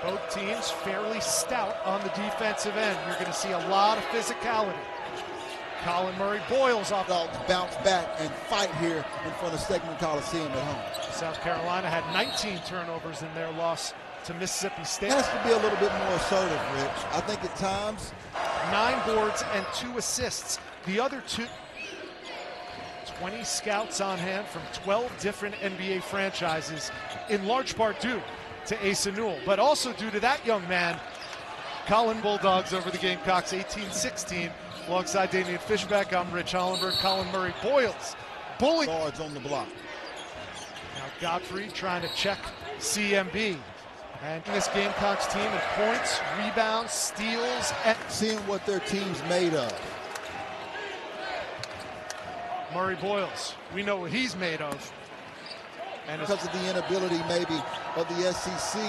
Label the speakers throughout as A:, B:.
A: Both teams fairly stout on the defensive end. You're going to see a lot of physicality. Collin Murray-Boyles off.
B: Dogs bounce back and fight here in front of Stegman Coliseum at home.
A: South Carolina had 19 turnovers in their loss to Mississippi State.
B: Has to be a little bit more assertive, Rich. I think at times.
A: 9 boards and 2 assists. The other 2. 20 scouts on hand from 12 different NBA franchises, in large part due to Asa Newell, but also due to that young man, Collin. Bulldogs over the Gamecocks 18-16. Alongside Damian Fishback, I'm Rich Hollenberg. Collin Murray-Boyles bullying
B: guards on the block.
A: Now Godfrey trying to check CMB. And this Gamecocks team in points, rebounds, steals, and
B: seeing what their team's made of.
A: Murray-Boyles, we know what he's made of. And
B: because of the inability maybe of the SEC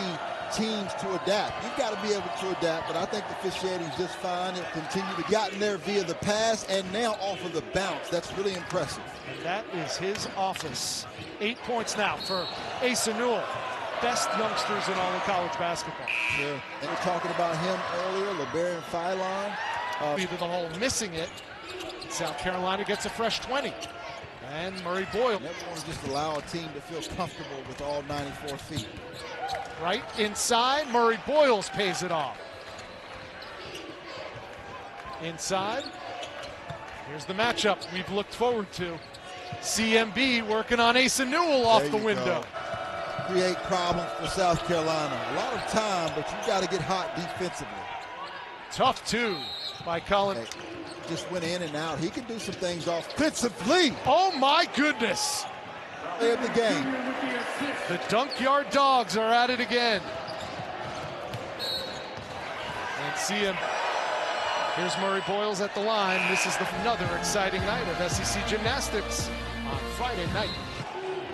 B: teams to adapt. You've got to be able to adapt, but I think the officiating's just fine. It continue to gotten there via the pass and now off of the bounce. That's really impressive.
A: And that is his office. 8 points now for Asa Newell. Best youngsters in all of college basketball.
B: Sure. They were talking about him earlier, LeBaron Philon.
A: Either the hole missing it. South Carolina gets a fresh 20. And Murray-Boyles.
B: Never want to just allow a team to feel comfortable with all 94 feet.
A: Right inside, Murray-Boyles pays it off. Inside, here's the matchup we've looked forward to. CMB working on Asa Newell off the window.
B: Create problems for South Carolina. A lot of time, but you got to get hot defensively.
A: Tough 2 by Collin.
B: Hey, just went in and out. He can do some things offensively.
A: Oh my goodness.
B: Play of the game.
A: The Dunkyard Dogs are at it again. And CM. Here's Murray-Boyles at the line. This is another exciting night of SEC gymnastics on Friday night.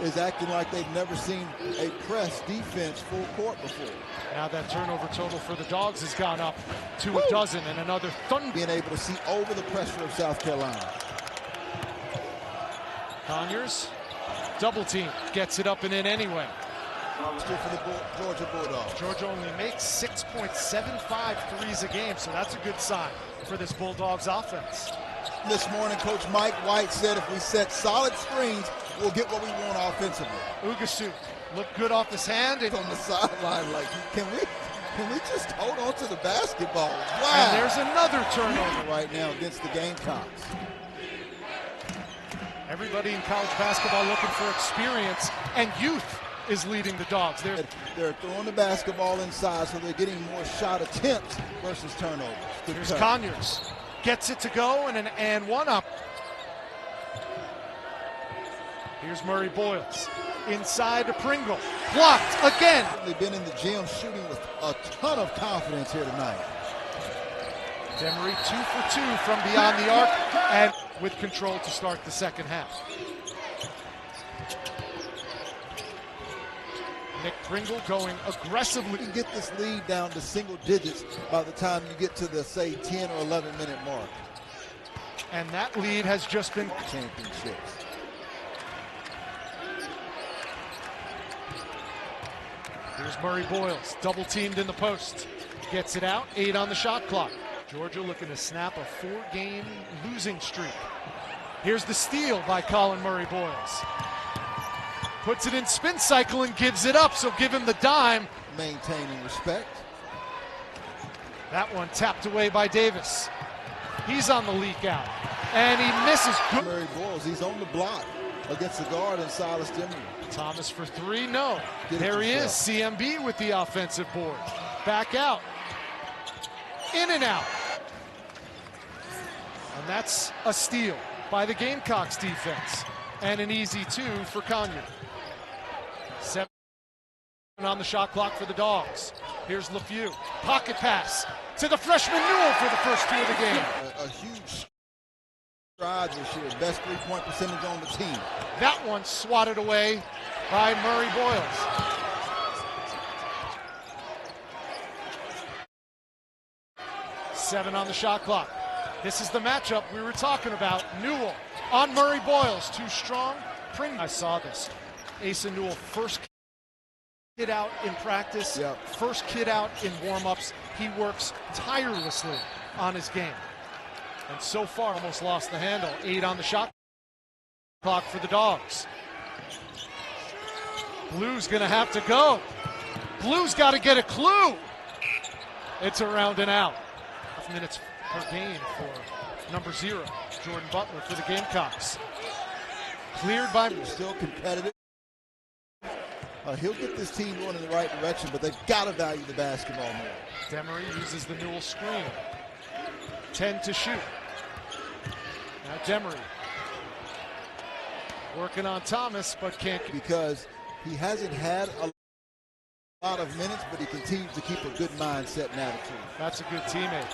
B: Is acting like they've never seen a press defense full court before.
A: Now that turnover total for the Dogs has gone up to a dozen, and another thunder.
B: Being able to see over the pressure of South Carolina.
A: Conyers, double team, gets it up and in anyway.
B: Still for the Georgia Bulldogs.
A: Georgia only makes 6.75 threes a game, so that's a good sign for this Bulldogs offense.
B: This morning, Coach Mike White said if we set solid screens, we'll get what we want offensively.
A: Ugasu looked good off his hand. And
B: on the sideline, like, can we just hold on to the basketball? Wow.
A: And there's another turnover
B: right now against the Gamecocks.
A: Everybody in college basketball looking for experience, and youth is leading the Dogs.
B: They're throwing the basketball inside, so they're getting more shot attempts versus turnovers.
A: Here's Conyers. Gets it to go, and an and one up. Here's Murray-Boyles. Inside to Pringle. Blocked again.
B: They've been in the gym shooting with a ton of confidence here tonight.
A: Demery 2 for 2 from beyond the arc, and with control to start the second half. Nick Pringle going aggressively.
B: You can get this lead down to single digits by the time you get to the, say, 10 or 11 minute mark.
A: And that lead has just been
B: championships.
A: Here's Murray-Boyles, double teamed in the post. Gets it out, 8 on the shot clock. Georgia looking to snap a 4-game losing streak. Here's the steal by Collin Murray-Boyles. Puts it in spin cycle and gives it up, so give him the dime.
B: Maintaining respect.
A: That one tapped away by Davis. He's on the leak out, and he misses.
B: Murray-Boyles, he's on the block against the guard and Silas Demery.
A: Thomas for 3, no. There he is, CMB with the offensive board. Back out. In and out. And that's a steal by the Gamecocks defense. And an easy 2 for Conyers. 7 on the shot clock for the Dogs. Here's LeFew. Pocket pass to the freshman Newell for the first 2 of the game.
B: A huge stride this year. Best 3-point percentage on the team.
A: That one swatted away by Murray-Boyles. Seven on the shot clock. This is the matchup we were talking about. Newell on Murray-Boyles. Too strong. I saw this. Asa Newell first Kid out in practice, first kid out in warm-ups. He works tirelessly on his game. And so far, almost lost the handle. 8 on the shot clock for the Dogs. Blue's gonna have to go. Blue's got to get a clue. It's around and out. 5 minutes per game for number 0, Jordan Butler for the Gamecocks. Cleared by...
B: Still competitive. He'll get this team going in the right direction, but they've got to value the basketball more.
A: Demery uses the Newell screen. 10 to shoot. Now Demery working on Thomas, but can't...
B: Because he hasn't had a lot of minutes, but he continues to keep a good mindset and attitude.
A: That's a good teammate.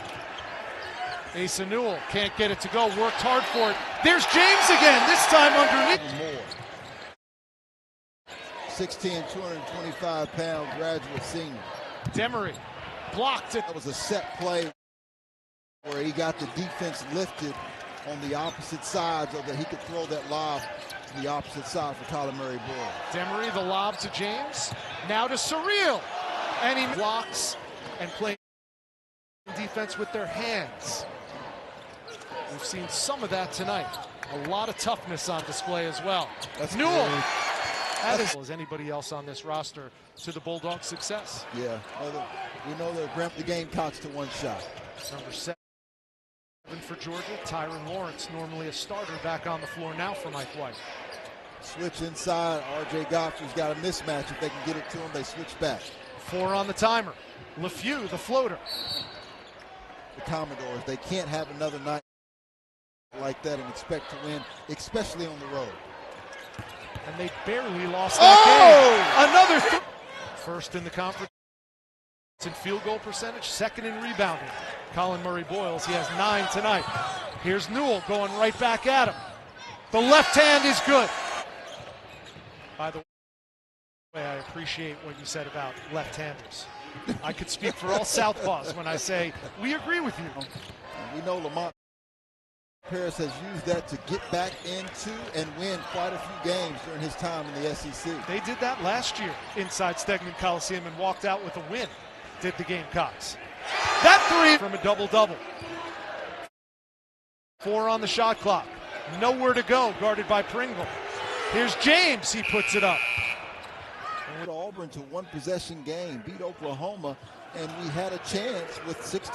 A: Asa Newell can't get it to go. Worked hard for it. There's James again, this time underneath.
B: More. 6'10", 225-pound graduate senior.
A: Demery blocked it.
B: That was a set play where he got the defense lifted on the opposite side so that he could throw that lob to the opposite side for Collin Murray-Boyles.
A: Demery, the lob to James. Now to Surreal. And he blocks and plays defense with their hands. We've seen some of that tonight. A lot of toughness on display as well.
B: That's
A: Newell.
B: Great.
A: That is as anybody else on this roster to the Bulldogs' success.
B: Yeah, we know they'll ramp the Gamecocks to one shot.
A: Number 7 for Georgia, Tyron Lawrence, normally a starter, back on the floor now for Mike White.
B: Switch inside. R.J. Godfrey's got a mismatch. If they can get it to him, they switch back.
A: 4 on the timer. LeFew, the floater.
B: The Commodores, they can't have another night like that and expect to win, especially on the road.
A: And they barely lost that game. Another first in the conference in field goal percentage, second in rebounding. Collin Murray-Boyles, he has 9 tonight. Here's Newell going right back at him. The left hand is good. By the way, I appreciate what you said about left-handers. I could speak for all Southpaws when I say we agree with you.
B: We know Lamont Paris has used that to get back into and win quite a few games during his time in the SEC.
A: They did that last year inside Stegman Coliseum and walked out with a win, did the Gamecocks. That 3 from a double-double. 4 on the shot clock. Nowhere to go, guarded by Pringle. Here's James, he puts it up.
B: And Auburn to one possession game, beat Oklahoma, and we had a chance with 16